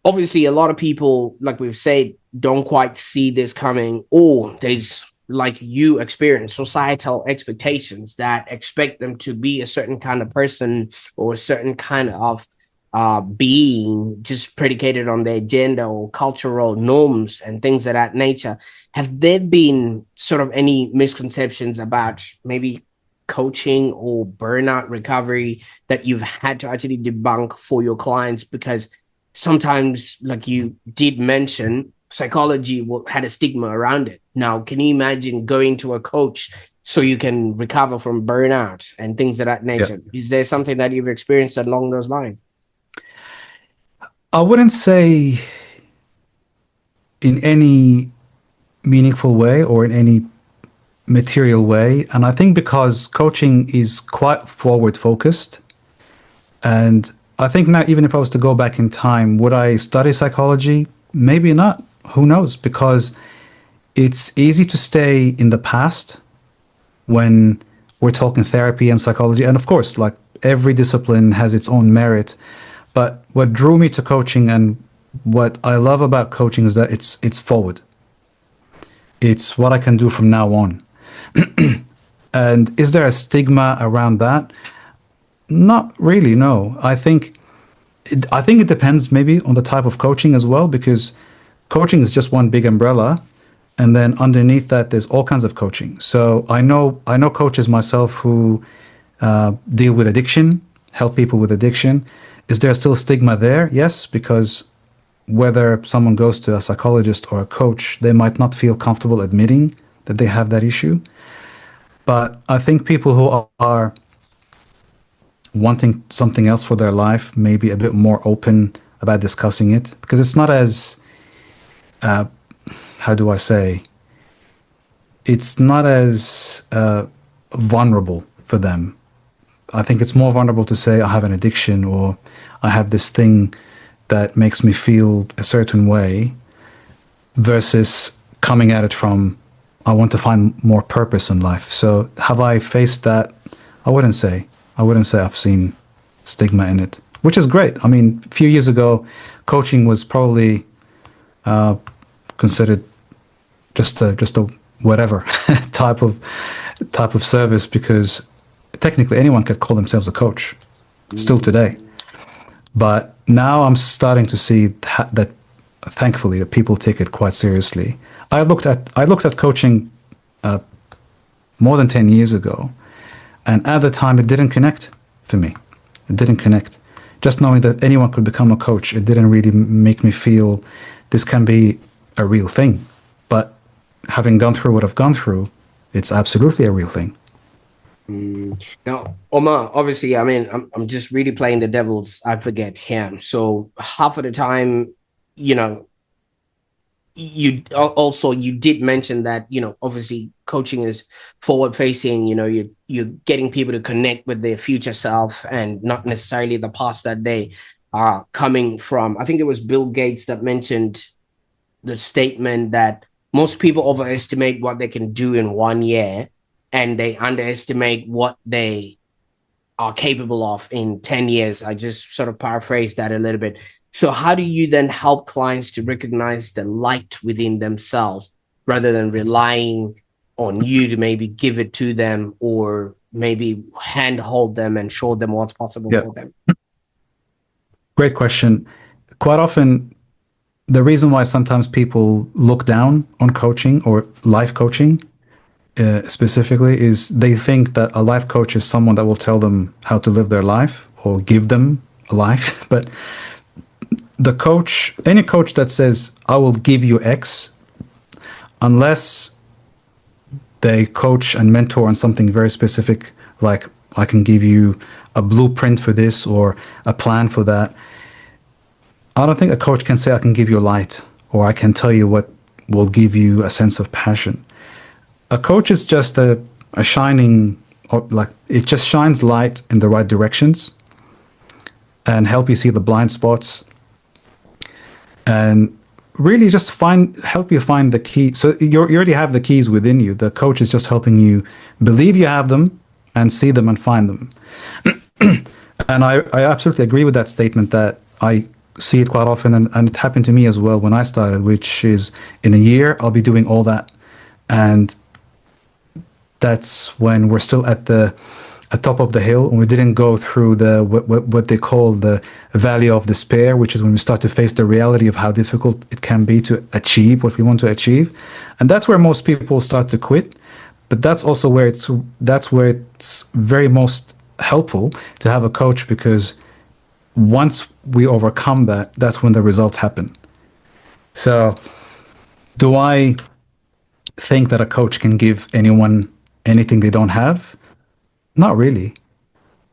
obviously, a lot of people, like we've said, don't quite see this coming, or there's, like you experience, societal expectations that expect them to be a certain kind of person or a certain kind of being, just predicated on their gender or cultural norms and things of that nature. Have there been sort of any misconceptions about maybe coaching or burnout recovery that you've had to actually debunk for your clients? Because sometimes, like you did mention, psychology had a stigma around it. Now, can you imagine going to a coach so you can recover from burnout and things of that nature? Yeah. Is there something that you've experienced along those lines? I wouldn't say in any meaningful way or in any material way. And I think because coaching is quite forward focused, and I think now, even if I was to go back in time, would I study psychology? Maybe not. Who knows? Because it's easy to stay in the past when we're talking therapy and psychology. And of course, like every discipline has its own merit. But what drew me to coaching and what I love about coaching is that it's forward. It's what I can do from now on. And is there a stigma around that? Not really, no. I think it depends maybe on the type of coaching as well, because coaching is just one big umbrella, and then underneath that there's all kinds of coaching. So I know coaches myself who deal with addiction, help people with addiction. Is there still stigma there? Yes, because whether someone goes to a psychologist or a coach, they might not feel comfortable admitting that they have that issue. But I think people who are wanting something else for their life may be a bit more open about discussing it, because it's not as how do I say, it's not as vulnerable for them. I think it's more vulnerable to say I have an addiction or I have this thing that makes me feel a certain way, versus coming at it from I want to find more purpose in life. So have I faced that? I wouldn't say I've seen stigma in it, which is great. I mean, a few years ago, coaching was probably considered just a whatever type of service, because technically anyone could call themselves a coach still today. But now I'm starting to see that thankfully that people take it quite seriously. I looked at coaching more than 10 years ago, and at the time it didn't connect for me. It didn't connect. Just knowing that anyone could become a coach, it didn't really make me feel this can be a real thing. But having gone through what I've gone through, it's absolutely a real thing. Now, Omar, obviously, I mean, I'm just really playing the devil's advocate here. So half of the time, you did mention that, obviously coaching is forward facing, you're getting people to connect with their future self and not necessarily the past that they are coming from. I think it was Bill Gates that mentioned the statement that most people overestimate what they can do in 1 year, and they underestimate what they are capable of in 10 years. I just sort of paraphrased that a little bit. So how do you then help clients to recognize the light within themselves rather than relying on you to maybe give it to them, or maybe handhold them and show them what's possible Yeah, for them? great question. Quite often, the reason why sometimes people look down on coaching or life coaching specifically is they think that a life coach is someone that will tell them how to live their life or give them a life. But the coach, any coach that says, I will give you X, unless they coach and mentor on something very specific, like I can give you a blueprint for this or a plan for that. I don't think a coach can say I can give you light or I can tell you what will give you a sense of passion. A coach is just a shining, like it just shines light in the right directions and help you see the blind spots and really just help you find the key. So you already have the keys within you. The coach is just helping you believe you have them and see them and find them. And I absolutely agree with that statement that I see it quite often, and it happened to me as well when I started, which is in a year I'll be doing all that. And that's when we're still at top of the hill, and we didn't go through the what they call the valley of despair, which is when we start to face the reality of how difficult it can be to achieve what we want to achieve. And that's where most people start to quit. But that's also where it's very most helpful to have a coach, because once we overcome that, that's when the results happen. So do I think that a coach can give anyone anything they don't have? Not really.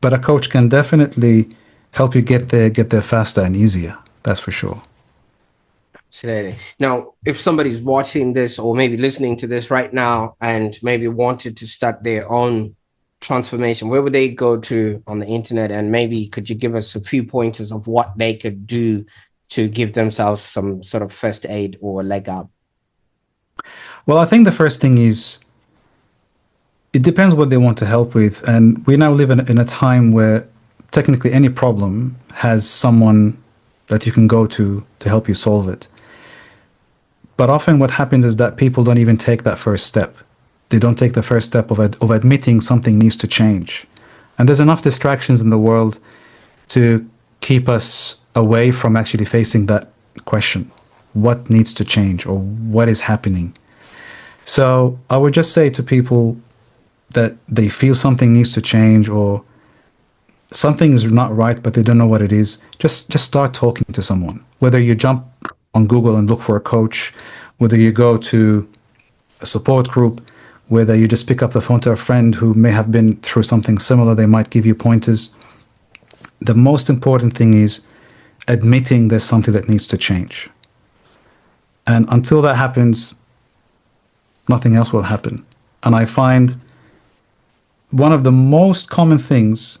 But a coach can definitely help you get there faster and easier. That's for sure. Absolutely. Now, if somebody's watching this or maybe listening to this right now and maybe wanted to start their own transformation, where would they go to on the internet? And maybe could you give us a few pointers of what they could do to give themselves some sort of first aid or leg up? Well, I think the first thing is it depends what they want to help with. And we now live in a time where technically any problem has someone that you can go to help you solve it. But often what happens is that people don't even take that first step. They don't take the first step of admitting something needs to change. And there's enough distractions in the world to keep us away from actually facing that question. What needs to change, or what is happening? So I would just say to people that they feel something needs to change, or something is not right, but they don't know what it is, just start talking to someone. Whether you jump on Google and look for a coach, whether you go to a support group, whether you just pick up the phone to a friend who may have been through something similar, they might give you pointers. The most important thing is admitting there's something that needs to change. And until that happens, nothing else will happen. And I find one of the most common things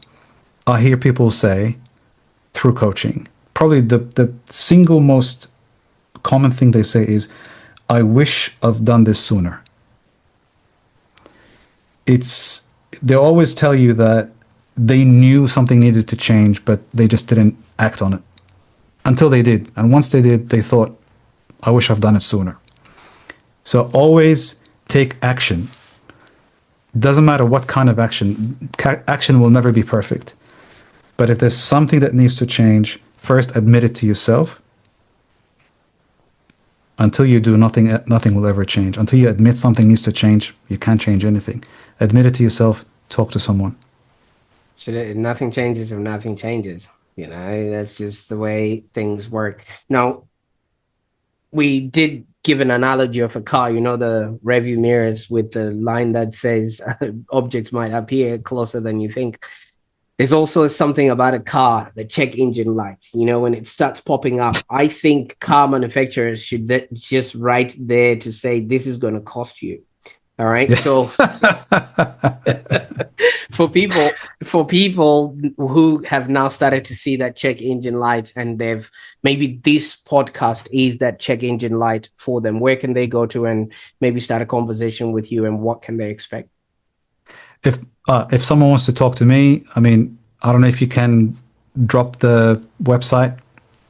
I hear people say through coaching, probably the single most common thing they say is, I wish I've done this sooner. They always tell you that they knew something needed to change, but they just didn't act on it until they did. And once they did, they thought, I wish I've done it sooner. So always take action. Doesn't matter what kind of action. Action will never be perfect. But if there's something that needs to change, first admit it to yourself. Until you do, nothing will ever change. Until you admit something needs to change, you can't change anything. Admit it to yourself, talk to someone. So nothing changes if nothing changes. You know, that's just the way things work. Now, we did give an analogy of a car, you know, the rearview mirrors with the line that says objects might appear closer than you think. There's also something about a car, the check engine lights, you know, when it starts popping up. I think car manufacturers should just write there to say, this is going to cost you. All right. Yeah. So for people who have now started to see that check engine light, and maybe this podcast is that check engine light for them, where can they go to and maybe start a conversation with you, and what can they expect? If someone wants to talk to me, I mean, I don't know if you can drop the website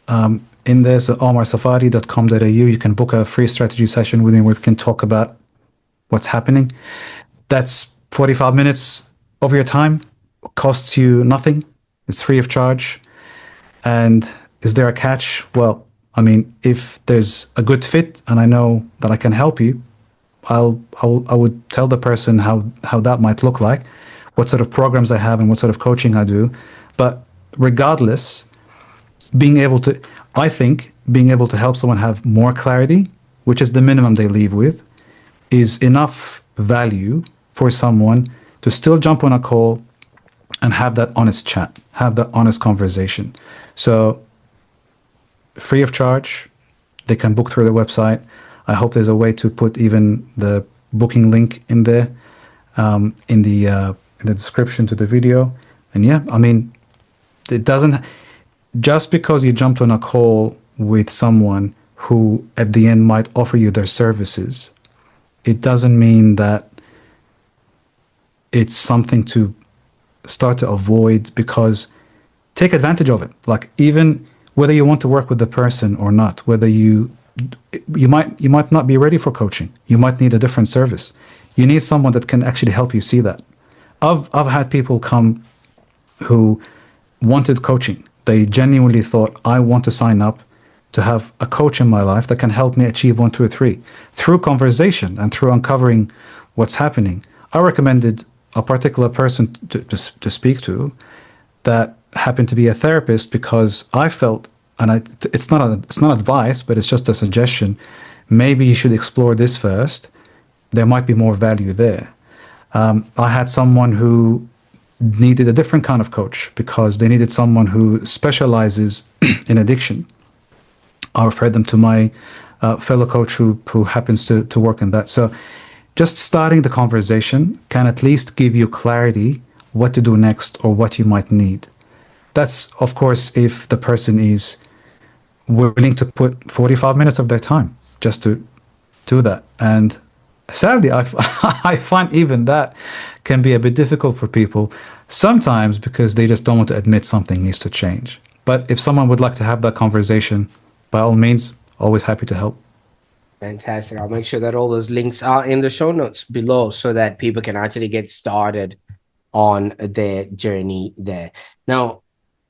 in there. So omarsafadi.com.au. You can book a free strategy session with me where we can talk about what's happening. That's 45 minutes of your time, costs you nothing. It's free of charge. And is there a catch? Well, I mean, if there's a good fit and I know that I can help you, I would tell the person how that might look like, what sort of programs I have and what sort of coaching I do. But regardless, being able to, I think, being able to help someone have more clarity, which is the minimum they leave with, is enough value for someone to still jump on a call and have that honest chat, have that honest conversation. So, free of charge, they can book through the website. I hope there's a way to put even the booking link in there, in the description to the video. And yeah, I mean, it doesn't, just because you jumped on a call with someone who at the end might offer you their services, it doesn't mean that it's something to start to avoid, because take advantage of it. Like, even whether you want to work with the person or not, whether you might not be ready for coaching, you might need a different service, you need someone that can actually help you see that. I've had people come who wanted coaching. They genuinely thought, I want to sign up to have a coach in my life that can help me achieve one, two, or three. Through conversation and through uncovering what's happening, I recommended a particular person to speak to that happened to be a therapist, because I felt, and it's not advice, but it's just a suggestion. Maybe you should explore this first. There might be more value there. I had someone who needed a different kind of coach because they needed someone who specializes in addiction. I referred them to my fellow coach who happens to work in that. So just starting the conversation can at least give you clarity what to do next or what you might need. That's, of course, if the person is willing to put 45 minutes of their time just to do that. And sadly, I find even that can be a bit difficult for people sometimes, because they just don't want to admit something needs to change. But if someone would like to have that conversation, by all means, always happy to help. Fantastic. I'll make sure that all those links are in the show notes below so that people can actually get started on their journey there. Now,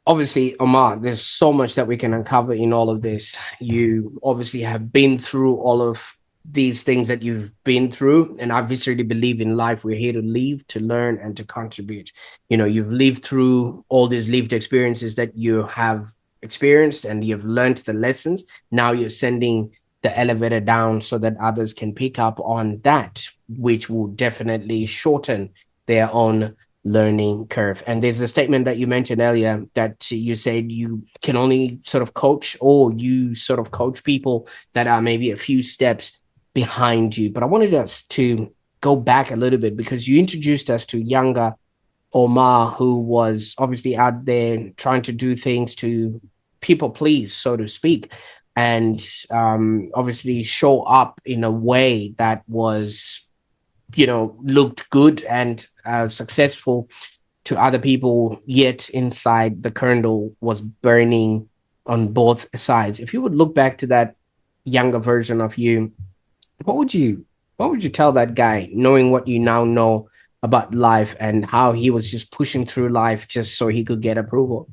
obviously, Omar, there's so much that we can uncover in all of this. You obviously have been through all of these things that you've been through, and I viscerally believe in life we're here to live, to learn, and to contribute. You've lived through all these lived experiences that you have experienced, and you've learned the lessons. Now you're sending the elevator down so that others can pick up on that, which will definitely shorten their own learning curve. And there's a statement that you mentioned earlier that you said you can only sort of coach, or you sort of coach people that are maybe a few steps behind you. But I wanted us to go back a little bit, because you introduced us to younger Omar, who was obviously out there trying to do things to people please, so to speak, and obviously show up in a way that was, looked good and successful to other people, yet inside the kernel was burning on both sides. If you would look back to that younger version of you, what would you tell that guy, knowing what you now know about life and how he was just pushing through life just so he could get approval?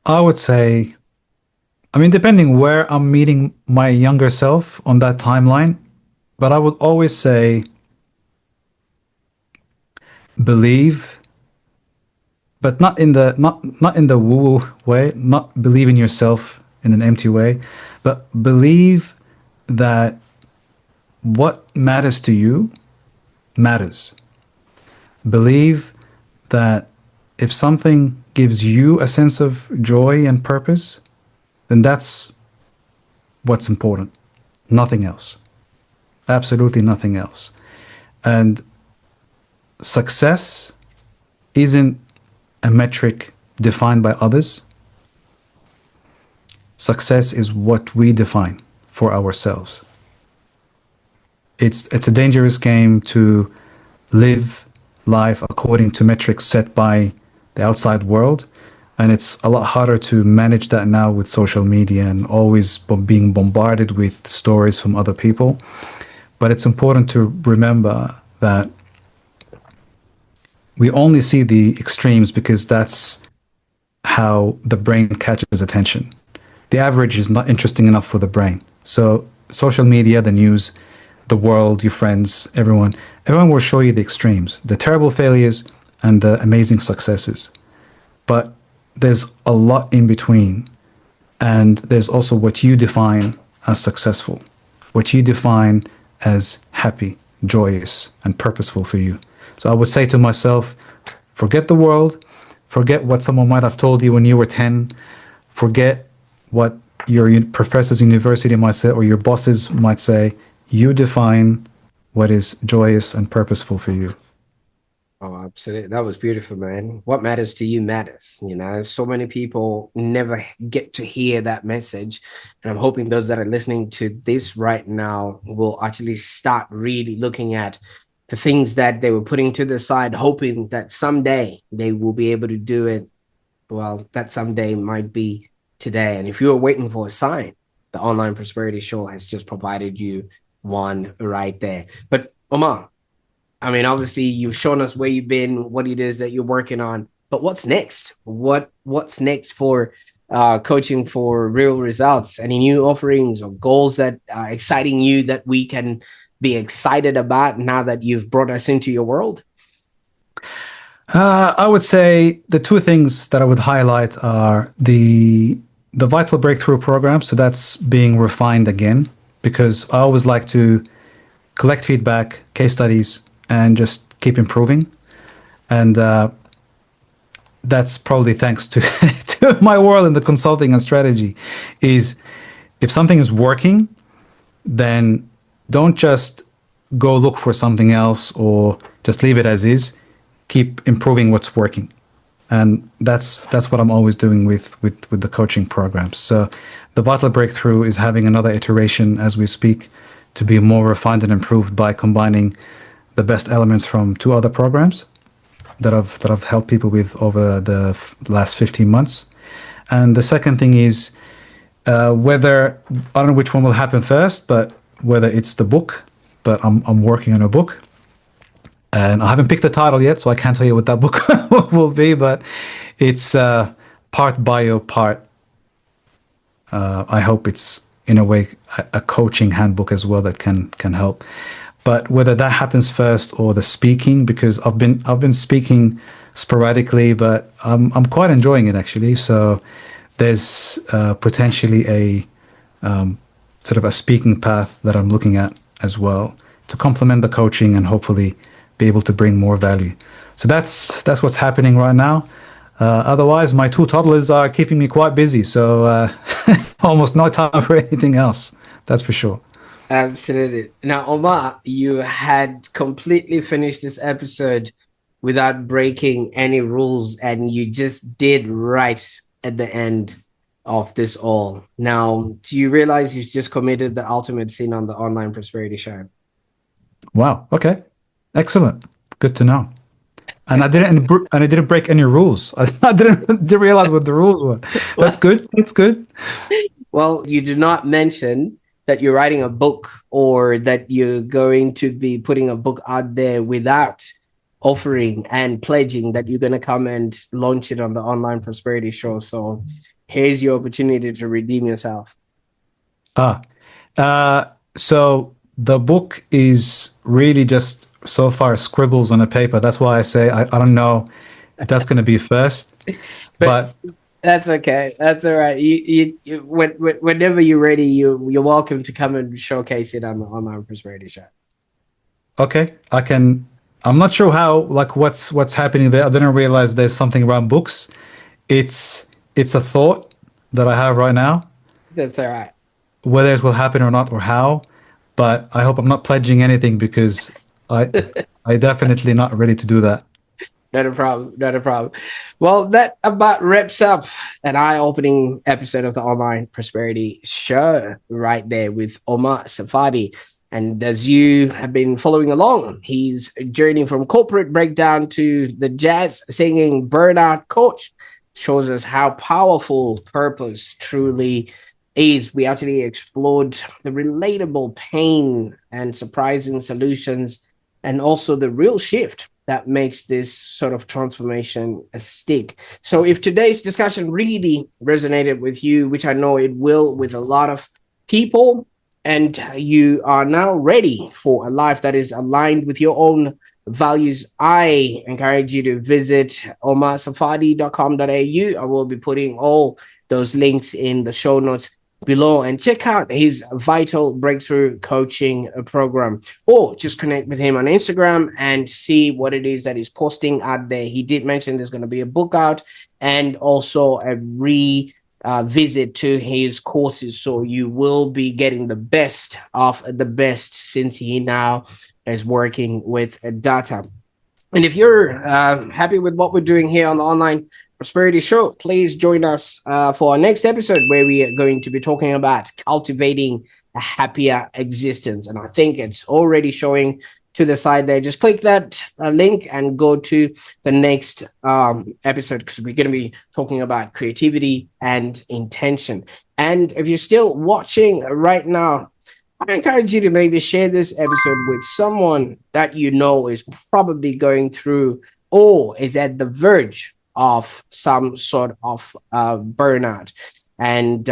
I would say, I mean, depending where I'm meeting my younger self on that timeline, but I would always say believe, but not in the woo way, not believe in yourself in an empty way, but believe that what matters to you matters. Believe that if something gives you a sense of joy and purpose, then that's what's important. Nothing else. Absolutely nothing else. And success isn't a metric defined by others. Success is what we define for ourselves. It's a dangerous game to live life according to metrics set by the outside world. And it's a lot harder to manage that now with social media and always being bombarded with stories from other people. But it's important to remember that we only see the extremes because that's how the brain catches attention. The average is not interesting enough for the brain. So social media, the news, the world, your friends, everyone will show you the extremes, the terrible failures and the amazing successes. But there's a lot in between. And there's also what you define as successful, what you define as happy, joyous, and purposeful for you. So I would say to myself, forget the world, forget what someone might have told you when you were 10, forget what your professors in university might say or your bosses might say. You define what is joyous and purposeful for you. Oh, absolutely. That was beautiful, man. What matters to you matters. You know, so many people never get to hear that message. And I'm hoping those that are listening to this right now will actually start really looking at the things that they were putting to the side, hoping that someday they will be able to do it. Well, that someday might be today. And if you are waiting for a sign, the Online Prosperity Show has just provided you one right there. But Omar, I mean, obviously, you've shown us where you've been, what it is that you're working on. But what's next? What's next for coaching for real results? Any new offerings or goals that are exciting you that we can be excited about now that you've brought us into your world? I would say the two things that I would highlight are the Vital Breakthrough program. So that's being refined again because I always like to collect feedback, case studies, and just keep improving. And that's probably thanks to to my world in the consulting and strategy. Is if something is working, then don't just go look for something else or just leave it as is. Keep improving what's working, and that's what I'm always doing with the coaching programs. So the Vital Breakthrough is having another iteration as we speak to be more refined and improved by combining the best elements from two other programs that I've helped people with over the last 15 months. And the second thing is whether I don't know which one will happen first, but whether it's the book, but I'm working on a book. And I haven't picked the title yet, so I can't tell you what that book will be, but it's part bio, part I hope it's in a way a coaching handbook as well that can help. But whether that happens first or the speaking, because I've been speaking sporadically, but I'm quite enjoying it actually. So there's potentially a sort of a speaking path that I'm looking at as well to complement the coaching and hopefully be able to bring more value. So that's what's happening right now. Otherwise, my two toddlers are keeping me quite busy. So almost no time for anything else. That's for sure. Absolutely. Now, Omar, you had completely finished this episode without breaking any rules, and you just did right at the end of this all. Now, do you realize you've just committed the ultimate sin on the Online Prosperity Show? Wow. Okay. Excellent. Good to know. And I didn't break any rules. I didn't realize what the rules were. That's good. That's good. Well, you did not mention that you're writing a book or that you're going to be putting a book out there without offering and pledging that you're going to come and launch it on the Online Prosperity Show. So here's your opportunity to redeem yourself. Ah, so the book is really just so far scribbles on a paper. That's why I say I don't know if that's going to be first, But but that's okay. That's all right. Whenever you're ready, you're welcome to come and showcase it on the Online Prosperity Show. okay, I can. I'm not sure how like what's happening there. I didn't realize there's something around books. It's a thought that I have right now, That's all right. whether it will happen or not or how. But I hope I'm not pledging anything because I I definitely not ready to do that. Not a problem. Not a problem. Well, that about wraps up an eye-opening episode of the Online Prosperity Show right there with Omar Safadi. And as you have been following along, he's journeying from corporate breakdown to the jazz singing burnout coach shows us how powerful purpose truly is. We actually explored the relatable pain and surprising solutions, and also the real shift that makes this sort of transformation a stick. So, if today's discussion really resonated with you, which I know it will with a lot of people, and you are now ready for a life that is aligned with your own values, I encourage you to visit omarsafadi.com.au. I will be putting all those links in the show notes below, and check out his vital breakthrough coaching program, or just connect with him on Instagram and see what it is that he's posting out there. He did mention there's going to be a book out and also a visit to his courses, so you will be getting the best of the best, since he now is working with data. And if you're happy with what we're doing here on the Online Prosperity Show, please join us for our next episode, where we are going to be talking about cultivating a happier existence. And I think it's already showing to the side there. Just click that link and go to the next episode, because we're going to be talking about creativity and intention. And if you're still watching right now, I encourage you to maybe share this episode with someone that you know is probably going through or is at the verge of some sort of burnout. And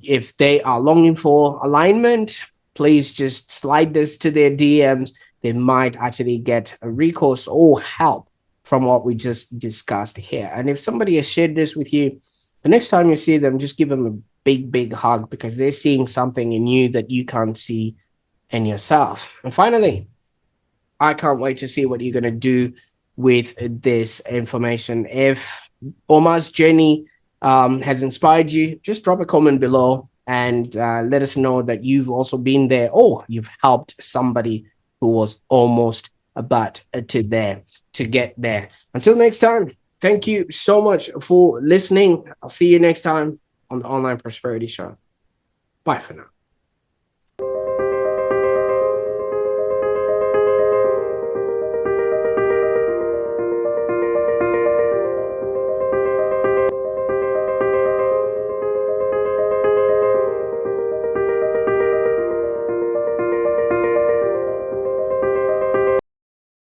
if they are longing for alignment, please just slide this to their DMs. They might actually get a recourse or help from what we just discussed here. And if somebody has shared this with you, the next time you see them, just give them a big hug, because they're seeing something in you that you can't see in yourself. And finally, I can't wait to see what you're going to do with this information. If Omar's journey has inspired you, just drop a comment below and let us know that you've also been there, or you've helped somebody who was almost about to get there. Until next time, thank you so much for listening. I'll see you next time on the Online Prosperity Show. Bye for now.